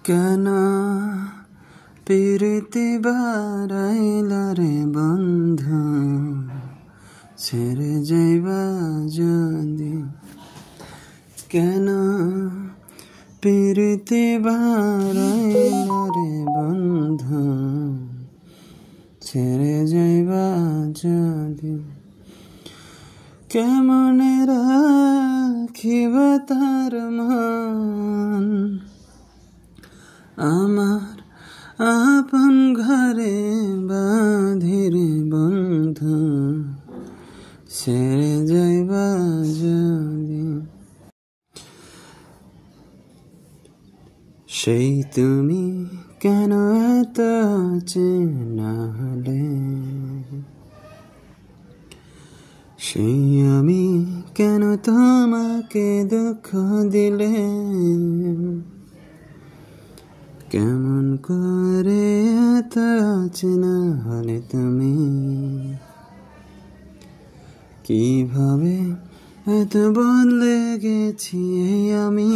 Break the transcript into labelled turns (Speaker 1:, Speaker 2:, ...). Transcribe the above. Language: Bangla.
Speaker 1: কেন প্রীতি বাড়াইলা রে বন্ধু, ছেড়ে যাইবা যদি। কেন প্রীতি বাড়াইলা রে বন্ধু, ছেড়ে যাইবা যদি। কেমনে রাখিবা তার মান, আমার আপন ঘরে বাঁধির বন্ধু, ছেড়ে যাইবা যদি। সেই তুমি কেন এত চেনা হলে, সেই আমি কেন তোমাকে দুঃখ দিলে। কেমন করে এত চেনা হলে তুমি, কিভাবে এত বদলে গেছি আমি।